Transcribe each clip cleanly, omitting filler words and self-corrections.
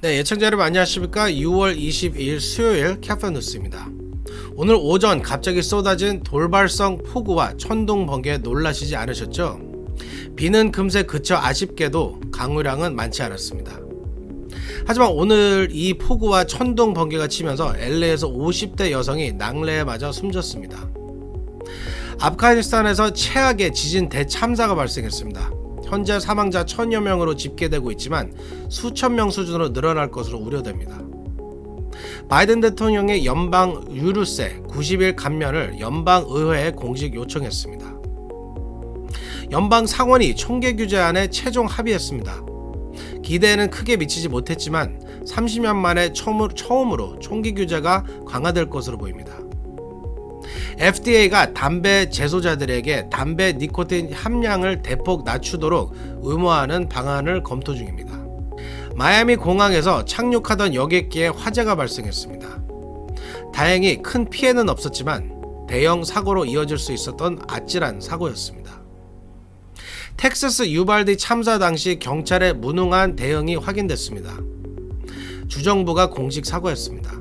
네, 예청자 여러분 안녕하십니까? 6월 22일 수요일 캐퍼뉴스입니다. 오늘 오전 갑자기 쏟아진 돌발성 폭우와 천둥 번개에 놀라시지 않으셨죠? 비는 금세 그쳐 아쉽게도 강우량은 많지 않았습니다. 하지만 오늘 이 폭우와 천둥 번개가 치면서 LA에서 50대 여성이 낙뢰에 맞아 숨졌습니다. 아프가니스탄에서 최악의 지진 대참사가 발생했습니다. 현재 사망자 1000여 명으로 집계되고 있지만 수천 명 수준으로 늘어날 것으로 우려됩니다. 바이든 대통령의 연방 유류세 90일 감면을 연방의회에 공식 요청했습니다. 연방 상원이 총계 규제안에 최종 합의했습니다. 기대에는 크게 미치지 못했지만 30년 만에 처음으로 총기 규제가 강화될 것으로 보입니다. FDA가 담배 제조자들에게 담배 니코틴 함량을 대폭 낮추도록 의무화하는 방안을 검토 중입니다. 마이애미 공항에서 착륙하던 여객기에 화재가 발생했습니다. 다행히 큰 피해는 없었지만 대형 사고로 이어질 수 있었던 아찔한 사고였습니다. 텍사스 유발디 참사 당시 경찰의 무능한 대응이 확인됐습니다. 주정부가 공식 사과했습니다.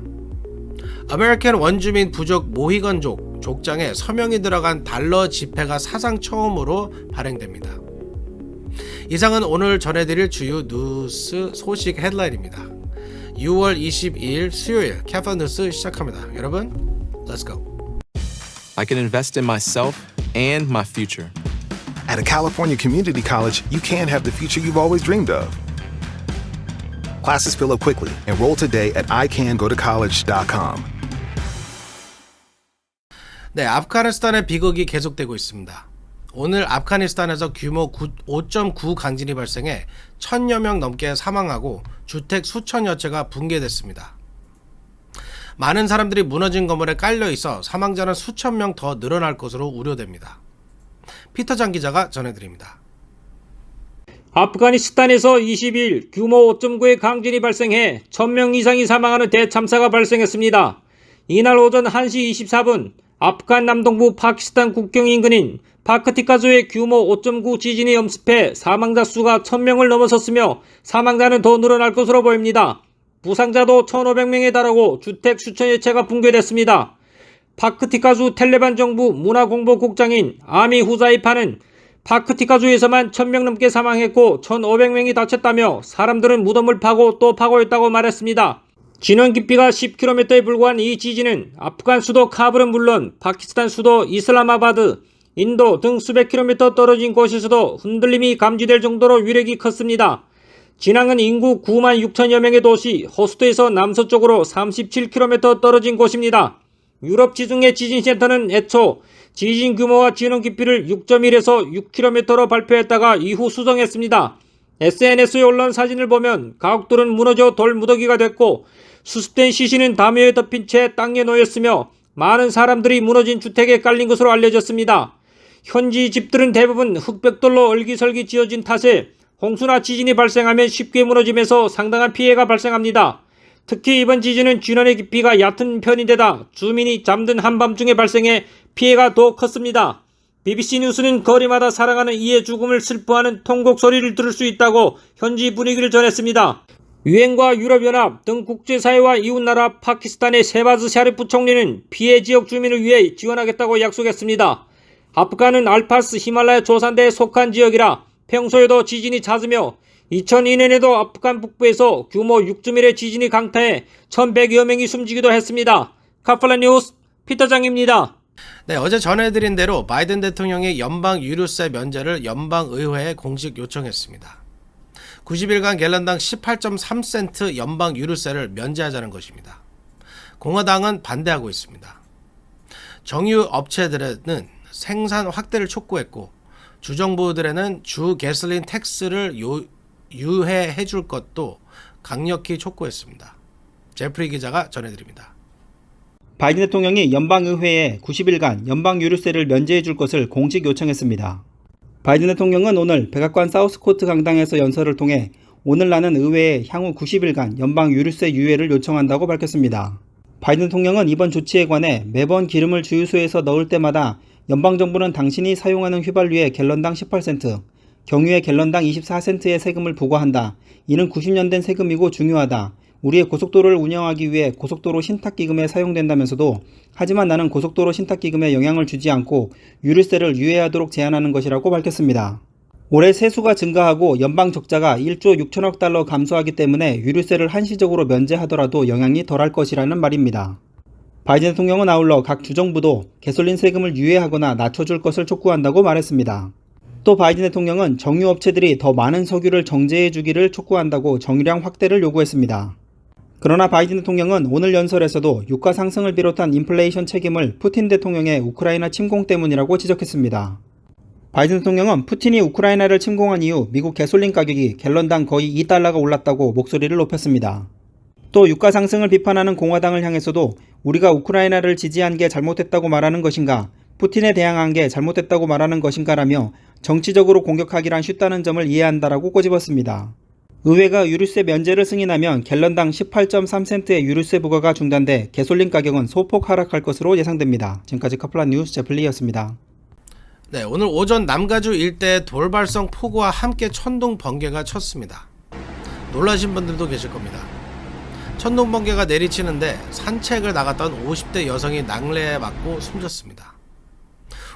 아메리칸 원주민 부족 모히건족 족장에 서명이 들어간 달러 지폐가 사상 처음으로 발행됩니다. 이상은 오늘 전해드릴 주요 뉴스 소식 헤드라인입니다. 6월 22일 수요일 캐퍼뉴스 시작합니다. 여러분, let's go. I can invest in myself and my future. At a California community college, you can have the future you've always dreamed of. Classes fill up quickly. Enroll today at icangotocollege.com. 네, 아프가니스탄의 비극이 계속되고 있습니다. 오늘 아프가니스탄에서 규모 5.9 강진이 발생해 1000여 명 넘게 사망하고 주택 수천여 채가 붕괴됐습니다. 많은 사람들이 무너진 건물에 깔려 있어 사망자는 수천 명 더 늘어날 것으로 우려됩니다. 피터장 기자가 전해드립니다. 아프가니스탄에서 22일 규모 5.9의 강진이 발생해 1000명 이상이 사망하는 대참사가 발생했습니다. 이날 오전 1시 24분 아프간 남동부 파키스탄 국경 인근인 파크티카주의 규모 5.9 지진이 엄습해 사망자 수가 1000명을 넘어섰으며 사망자는 더 늘어날 것으로 보입니다. 부상자도 1500명에 달하고 주택 수천여 채가 붕괴됐습니다. 파크티카주 텔레반 정부 문화공보국장인 아미 후자이파는 파크티카주에서만 1000명 넘게 사망했고 1500명이 다쳤다며 사람들은 무덤을 파고 또 파고 있다고 말했습니다. 진원 깊이가 10km에 불과한 이 지진은 아프간 수도 카불은 물론 파키스탄 수도 이슬라마바드, 인도 등 수백 킬로미터 떨어진 곳에서도 흔들림이 감지될 정도로 위력이 컸습니다. 진앙은 인구 9만 6천여 명의 도시 호스트에서 남서쪽으로 37km 떨어진 곳입니다. 유럽 지중해 지진센터는 애초 지진 규모와 진원 깊이를 6.1에서 6km로 발표했다가 이후 수정했습니다. SNS에 올라온 사진을 보면 가옥들은 무너져 돌무더기가 됐고 수습된 시신은 담요에 덮인 채 땅에 놓였으며 많은 사람들이 무너진 주택에 깔린 것으로 알려졌습니다. 현지 집들은 대부분 흙벽돌로 얼기설기 지어진 탓에 홍수나 지진이 발생하면 쉽게 무너지면서 상당한 피해가 발생합니다. 특히 이번 지진은 진원의 깊이가 얕은 편인데다 주민이 잠든 한밤중에 발생해 피해가 더 컸습니다. BBC 뉴스는 거리마다 살아가는 이의 죽음을 슬퍼하는 통곡 소리를 들을 수 있다고 현지 분위기를 전했습니다. 유엔과 유럽연합 등 국제사회와 이웃나라 파키스탄의 셰바즈 샤리프 총리는 피해 지역 주민을 위해 지원하겠다고 약속했습니다. 아프간은 알파스 히말라야 조산대에 속한 지역이라 평소에도 지진이 잦으며 2002년에도 아프간 북부에서 규모 6.1의 지진이 강타해 1100여 명이 숨지기도 했습니다. 카플라 뉴스 피터장입니다. 네, 어제 전해드린 대로 바이든 대통령이 연방 유류세 면제를 연방의회에 공식 요청했습니다. 90일간 갤런당 18.3센트 연방 유류세를 면제하자는 것입니다. 공화당은 반대하고 있습니다. 정유 업체들은 생산 확대를 촉구했고 주정부들에는 주 가솔린 텍스를 유예해 줄 것도 강력히 촉구했습니다. 제프리 기자가 전해드립니다. 바이든 대통령이 연방의회에 90일간 연방 유류세를 면제해 줄 것을 공식 요청했습니다. 바이든 대통령은 오늘 백악관 사우스코트 강당에서 연설을 통해 오늘라는 의회에 향후 90일간 연방 유류세 유예를 요청한다고 밝혔습니다. 바이든 대통령은 이번 조치에 관해 매번 기름을 주유소에서 넣을 때마다 연방정부는 당신이 사용하는 휘발유의 갤런당 18센트, 경유의 갤런당 24센트의 세금을 부과한다. 이는 90년 된 세금이고 중요하다. 우리의 고속도로를 운영하기 위해 고속도로 신탁기금에 사용된다면서도 하지만 나는 고속도로 신탁기금에 영향을 주지 않고 유류세를 유예하도록 제안하는 것이라고 밝혔습니다. 올해 세수가 증가하고 연방 적자가 1조 6천억 달러 감소하기 때문에 유류세를 한시적으로 면제하더라도 영향이 덜할 것이라는 말입니다. 바이든 대통령은 아울러 각 주정부도 가솔린 세금을 유예하거나 낮춰줄 것을 촉구한다고 말했습니다. 또 바이든 대통령은 정유업체들이 더 많은 석유를 정제해주기를 촉구한다고 정유량 확대를 요구했습니다. 그러나 바이든 대통령은 오늘 연설에서도 유가 상승을 비롯한 인플레이션 책임을 푸틴 대통령의 우크라이나 침공 때문이라고 지적했습니다. 바이든 대통령은 푸틴이 우크라이나를 침공한 이후 미국 가솔린 가격이 갤런당 거의 2달러가 올랐다고 목소리를 높였습니다. 또 유가 상승을 비판하는 공화당을 향해서도 우리가 우크라이나를 지지한 게 잘못됐다고 말하는 것인가, 푸틴에 대항한 게 잘못됐다고 말하는 것인가라며 정치적으로 공격하기란 쉽다는 점을 이해한다라고 꼬집었습니다. 의회가 유류세 면제를 승인하면 갤런당 18.3센트의 유류세 부과가 중단돼 가솔린 가격은 소폭 하락할 것으로 예상됩니다. 지금까지 커플란 뉴스 제플리였습니다. 네, 오늘 오전 남가주 일대의 돌발성 폭우와 함께 천둥 번개가 쳤습니다. 놀라신 분들도 계실 겁니다. 천둥 번개가 내리치는데 산책을 나갔던 50대 여성이 낙뢰에 맞고 숨졌습니다.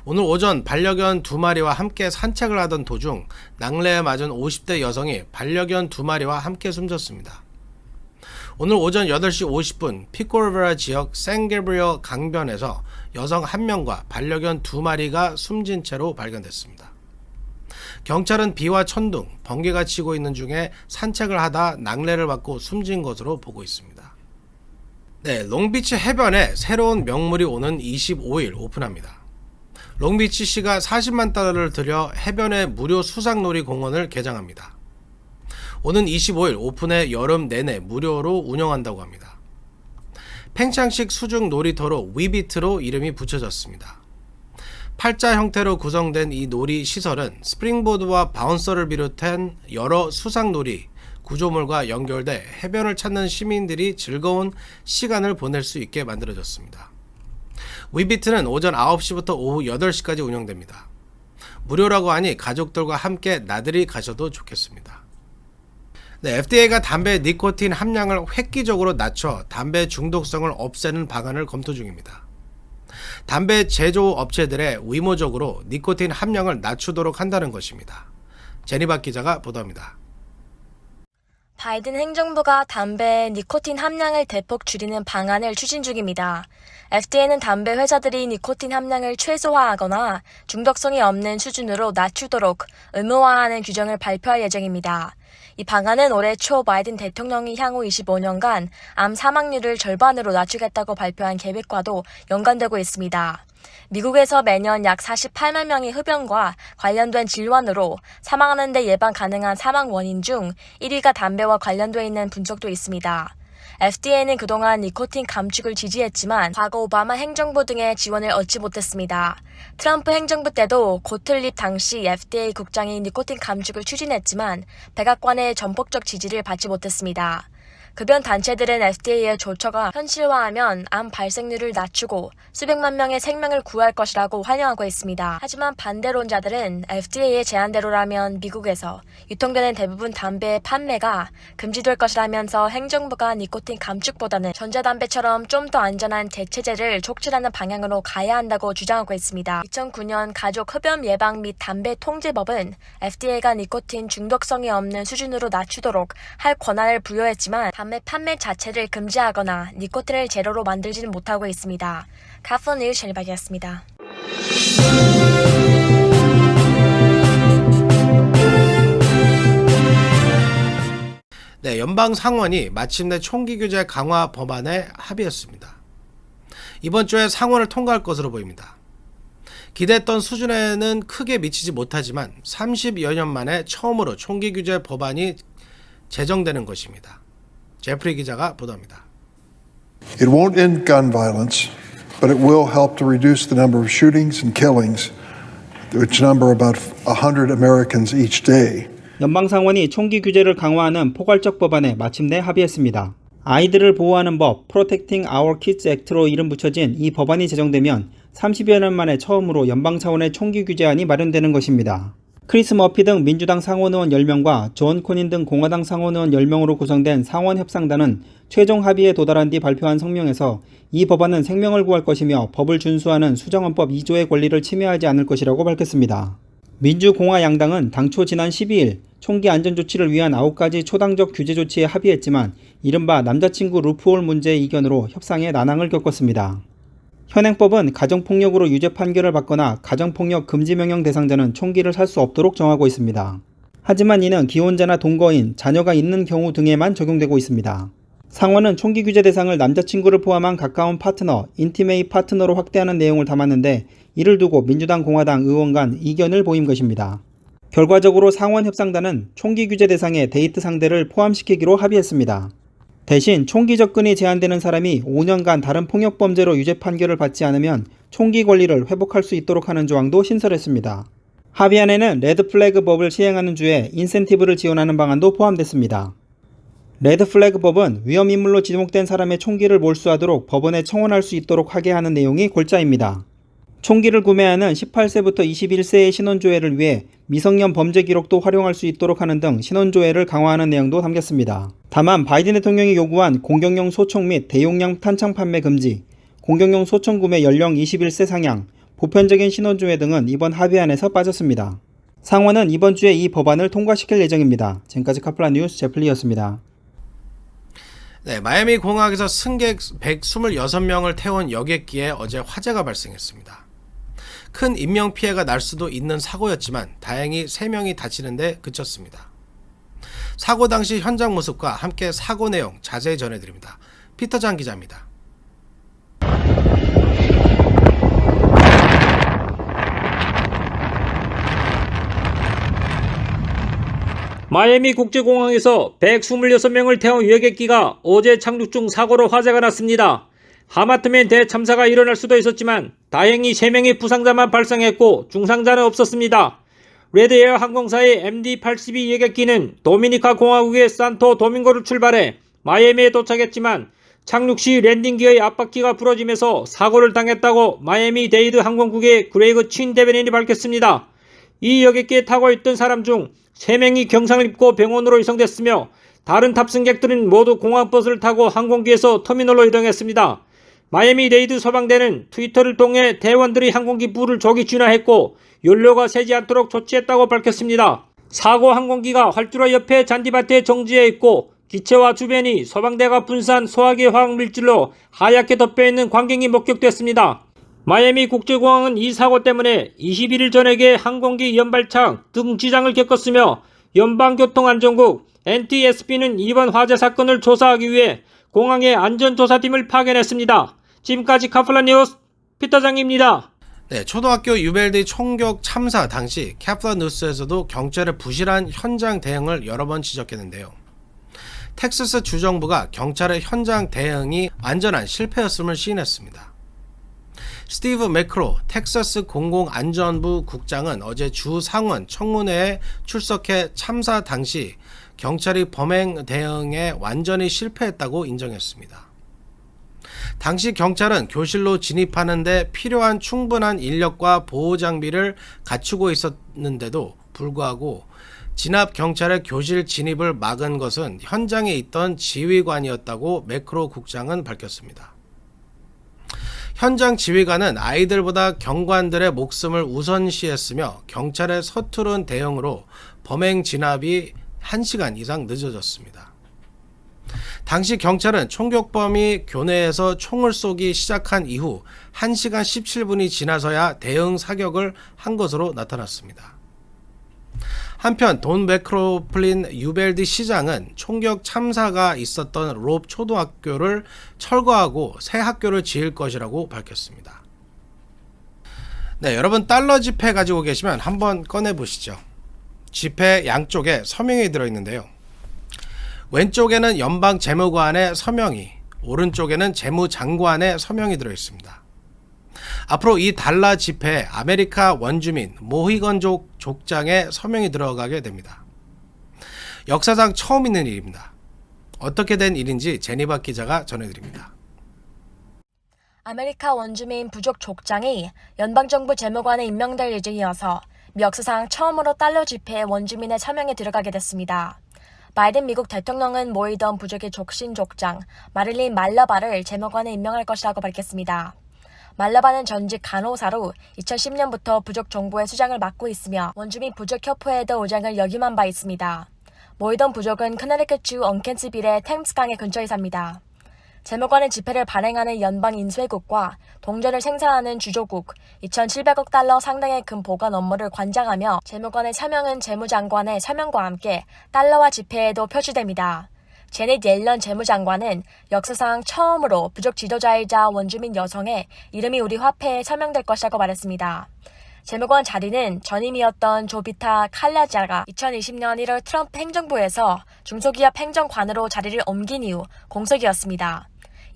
오늘 오전 반려견 2마리와 함께 산책을 하던 도중 낙뢰에 맞은 50대 여성이 반려견 2마리와 함께 숨졌습니다. 오늘 오전 8시 50분 피코르베라 지역 샌게브리얼 강변에서 여성 1명과 반려견 2마리가 숨진 채로 발견됐습니다. 경찰은 비와 천둥, 번개가 치고 있는 중에 산책을 하다 낙뢰를 받고 숨진 것으로 보고 있습니다. 네, 롱비치 해변에 새로운 명물이 오는 25일 오픈합니다. 롱비치시가 40만 달러를 들여 해변의 무료 수상놀이 공원을 개장합니다. 오는 25일 오픈해 여름 내내 무료로 운영한다고 합니다. 팽창식 수중 놀이터로 위비트로 이름이 붙여졌습니다. 팔자 형태로 구성된 이 놀이 시설은 스프링보드와 바운서를 비롯한 여러 수상놀이 구조물과 연결돼 해변을 찾는 시민들이 즐거운 시간을 보낼 수 있게 만들어졌습니다. 위비트는 오전 9시부터 오후 8시까지 운영됩니다. 무료라고 하니 가족들과 함께 나들이 가셔도 좋겠습니다. 네, FDA가 담배 니코틴 함량을 획기적으로 낮춰 담배 중독성을 없애는 방안을 검토 중입니다. 담배 제조 업체들의 의무적으로 니코틴 함량을 낮추도록 한다는 것입니다. 제니박 기자가 보도합니다. 바이든 행정부가 담배의 니코틴 함량을 대폭 줄이는 방안을 추진 중입니다. FDA는 담배 회사들이 니코틴 함량을 최소화하거나 중독성이 없는 수준으로 낮추도록 의무화하는 규정을 발표할 예정입니다. 이 방안은 올해 초 바이든 대통령이 향후 25년간 암 사망률을 절반으로 낮추겠다고 발표한 계획과도 연관되고 있습니다. 미국에서 매년 약 48만 명의 흡연과 관련된 질환으로 사망하는 데 예방 가능한 사망 원인 중 1위가 담배와 관련되어 있는 분석도 있습니다. FDA는 그동안 니코틴 감축을 지지했지만 과거 오바마 행정부 등의 지원을 얻지 못했습니다. 트럼프 행정부 때도 고틀립 당시 FDA 국장이 니코틴 감축을 추진했지만 백악관의 전폭적 지지를 받지 못했습니다. 급연 단체들은 FDA의 조처가 현실화하면 암 발생률을 낮추고 수백만 명의 생명을 구할 것이라고 환영하고 있습니다. 하지만 반대론자들은 FDA의 제안대로라면 미국에서 유통되는 대부분 담배의 판매가 금지될 것이라면서 행정부가 니코틴 감축보다는 전자담배처럼 좀 더 안전한 대체제를 촉진하는 방향으로 가야 한다고 주장하고 있습니다. 2009년 가족 흡연 예방 및 담배 통제법은 FDA가 니코틴 중독성이 없는 수준으로 낮추도록 할 권한을 부여했지만 담배 판매 자체를 금지하거나 니코틴을 제로로 만들지는 못하고 있습니다. 카플 뉴스 제니박이었습니다. 네, 연방 상원이 마침내 총기 규제 강화 법안에 합의했습니다. 이번 주에 상원을 통과할 것으로 보입니다. 기대했던 수준에는 크게 미치지 못하지만 30여 년 만에 처음으로 총기 규제 법안이 제정되는 것입니다. 제프리 기자가 보도합니다. It won't end gun violence, but it will help to reduce the number of shootings and killings, which number about 100 Americans each day. 연방상원이 총기 규제를 강화하는 포괄적 법안에 마침내 합의했습니다. 아이들을 보호하는 법 Protecting Our Kids Act로 이름 붙여진 이 법안이 제정되면 30여 년 만에 처음으로 연방 차원의 총기 규제안이 마련되는 것입니다. 크리스 머피 등 민주당 상원의원 10명과 존 코닌 등 공화당 상원의원 10명으로 구성된 상원협상단은 최종 합의에 도달한 뒤 발표한 성명에서 이 법안은 생명을 구할 것이며 법을 준수하는 수정헌법 2조의 권리를 침해하지 않을 것이라고 밝혔습니다. 민주공화 양당은 당초 지난 12일 총기 안전조치를 위한 9가지 초당적 규제 조치에 합의했지만 이른바 남자친구 루프홀 문제의 이견으로 협상에 난항을 겪었습니다. 현행법은 가정폭력으로 유죄 판결을 받거나 가정폭력 금지명령 대상자는 총기를 살 수 없도록 정하고 있습니다. 하지만 이는 기혼자나 동거인, 자녀가 있는 경우 등에만 적용되고 있습니다. 상원은 총기 규제 대상을 남자친구를 포함한 가까운 파트너, 인티메이 파트너로 확대하는 내용을 담았는데 이를 두고 민주당 공화당 의원 간 이견을 보인 것입니다. 결과적으로 상원협상단은 총기 규제 대상에 데이트 상대를 포함시키기로 합의했습니다. 대신 총기 접근이 제한되는 사람이 5년간 다른 폭력범죄로 유죄 판결을 받지 않으면 총기 권리를 회복할 수 있도록 하는 조항도 신설했습니다. 합의안에는 레드 플래그 법을 시행하는 주에 인센티브를 지원하는 방안도 포함됐습니다. 레드 플래그 법은 위험인물로 지목된 사람의 총기를 몰수하도록 법원에 청원할 수 있도록 하게 하는 내용이 골자입니다. 총기를 구매하는 18세부터 21세의 신원조회를 위해 미성년 범죄 기록도 활용할 수 있도록 하는 등 신원조회를 강화하는 내용도 담겼습니다. 다만 바이든 대통령이 요구한 공격용 소총 및 대용량 탄창 판매 금지, 공격용 소총 구매 연령 21세 상향, 보편적인 신원조회 등은 이번 합의안에서 빠졌습니다. 상원은 이번 주에 이 법안을 통과시킬 예정입니다. 지금까지 카플라 뉴스 제플리였습니다. 네, 마이애미 공항에서 승객 126명을 태운 여객기에 어제 화재가 발생했습니다. 큰 인명피해가 날 수도 있는 사고였지만 다행히 3명이 다치는데 그쳤습니다. 사고 당시 현장 모습과 함께 사고 내용 자세히 전해드립니다. 피터장 기자입니다. 마이애미 국제공항에서 126명을 태운 여객기가 어제 착륙 중 사고로 화재가 났습니다. 하마터면 대참사가 일어날 수도 있었지만 다행히 3명의 부상자만 발생했고 중상자는 없었습니다. 레드에어 항공사의 MD-82 여객기는 도미니카 공화국의 산토 도밍고를 출발해 마이애미에 도착했지만 착륙 시 랜딩기의 압박기가 부러지면서 사고를 당했다고 마이애미 데이드 항공국의 그레이그 친 대변인이 밝혔습니다. 이 여객기에 타고 있던 사람 중 3명이 경상을 입고 병원으로 이송됐으며 다른 탑승객들은 모두 공항버스를 타고 항공기에서 터미널로 이동했습니다. 마이애미 데이드 소방대는 트위터를 통해 대원들이 항공기 부를 조기 진화했고 연료가 새지 않도록 조치했다고 밝혔습니다. 사고 항공기가 활주로 옆에 잔디밭에 정지해 있고 기체와 주변이 소방대가 분산 소화기 화학물질로 하얗게 덮여있는 광경이 목격됐습니다. 마이애미 국제공항은 이 사고 때문에 21일 저녁에 항공기 연발창 등 지장을 겪었으며 연방교통안전국 NTSB는 이번 화재 사건을 조사하기 위해 공항의 안전조사팀을 파견했습니다. 지금까지 카플라 뉴스 피터장입니다. 네, 초등학교 유벨디 총격 참사 당시 카플라 뉴스에서도 경찰의 부실한 현장 대응을 여러 번 지적했는데요. 텍사스 주정부가 경찰의 현장 대응이 완전한 실패였음을 시인했습니다. 스티브 매크로 텍사스 공공안전부 국장은 어제 주 상원 청문회에 출석해 참사 당시 경찰이 범행 대응에 완전히 실패했다고 인정했습니다. 당시 경찰은 교실로 진입하는 데 필요한 충분한 인력과 보호 장비를 갖추고 있었는데도 불구하고 진압 경찰의 교실 진입을 막은 것은 현장에 있던 지휘관이었다고 매크로 국장은 밝혔습니다. 현장 지휘관은 아이들보다 경관들의 목숨을 우선시했으며 경찰의 서투른 대응으로 범행 진압이 1시간 이상 늦어졌습니다. 당시 경찰은 총격범이 교내에서 총을 쏘기 시작한 이후 1시간 17분이 지나서야 대응 사격을 한 것으로 나타났습니다. 한편 돈 매크로플린 유벨디 시장은 총격 참사가 있었던 롭 초등학교를 철거하고 새 학교를 지을 것이라고 밝혔습니다. 네, 여러분 달러 지폐 가지고 계시면 한번 꺼내보시죠. 지폐 양쪽에 서명이 들어있는데요. 왼쪽에는 연방 재무관의 서명이, 오른쪽에는 재무장관의 서명이 들어있습니다. 앞으로 이 달러 지폐에 아메리카 원주민 모히건족 족장의 서명이 들어가게 됩니다. 역사상 처음 있는 일입니다. 어떻게 된 일인지 제니바 기자가 전해드립니다. 아메리카 원주민 부족 족장이 연방정부 재무관에 임명될 예정이어서 역사상 처음으로 달러 지폐에 원주민의 서명이 들어가게 됐습니다. 바이든 미국 대통령은 모이던 부족의 족신 족장 마릴린 말러바를 재무관에 임명할 것이라고 밝혔습니다. 말러바는 전직 간호사로 2010년부터 부족 정부의 수장을 맡고 있으며 원주민 부족협회에도 의장을 역임한 바 있습니다. 모이던 부족은 커네티컷주 언켄스빌의 템스강의 근처에 삽니다. 재무관의 지폐를 발행하는 연방 인쇄국과 동전을 생산하는 주조국 2,700억 달러 상당의 금 보관 업무를 관장하며 재무관의 서명은 재무장관의 서명과 함께 달러와 지폐에도 표시됩니다. 제닛 옐런 재무장관은 역사상 처음으로 부족 지도자이자 원주민 여성의 이름이 우리 화폐에 서명될 것이라고 말했습니다. 재무관 자리는 전임이었던 조비타 칼라자가 2020년 1월 트럼프 행정부에서 중소기업 행정관으로 자리를 옮긴 이후 공석이었습니다.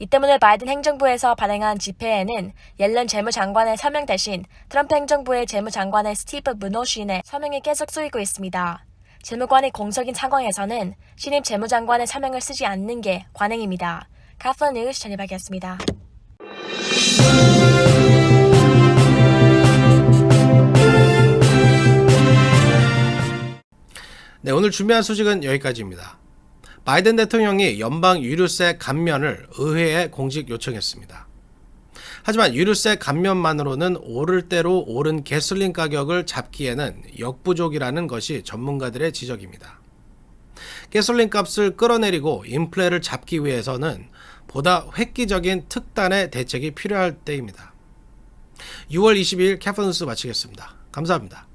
이 때문에 바이든 행정부에서 발행한 지폐에는 옐런 재무장관의 서명 대신 트럼프 행정부의 재무장관의 스티브 무노신의 서명이 계속 쓰이고 있습니다. 재무관이 공석인 상황에서는 신임 재무장관의 서명을 쓰지 않는 게 관행입니다. 카플 뉴스 전해드리겠습니다. 네, 오늘 준비한 소식은 여기까지입니다. 바이든 대통령이 연방 유류세 감면을 의회에 공식 요청했습니다. 하지만 유류세 감면만으로는 오를 대로 오른 가솔린 가격을 잡기에는 역부족이라는 것이 전문가들의 지적입니다. 가솔린 값을 끌어내리고 인플레를 잡기 위해서는 보다 획기적인 특단의 대책이 필요할 때입니다. 6월 22일 캐퍼뉴스 마치겠습니다. 감사합니다.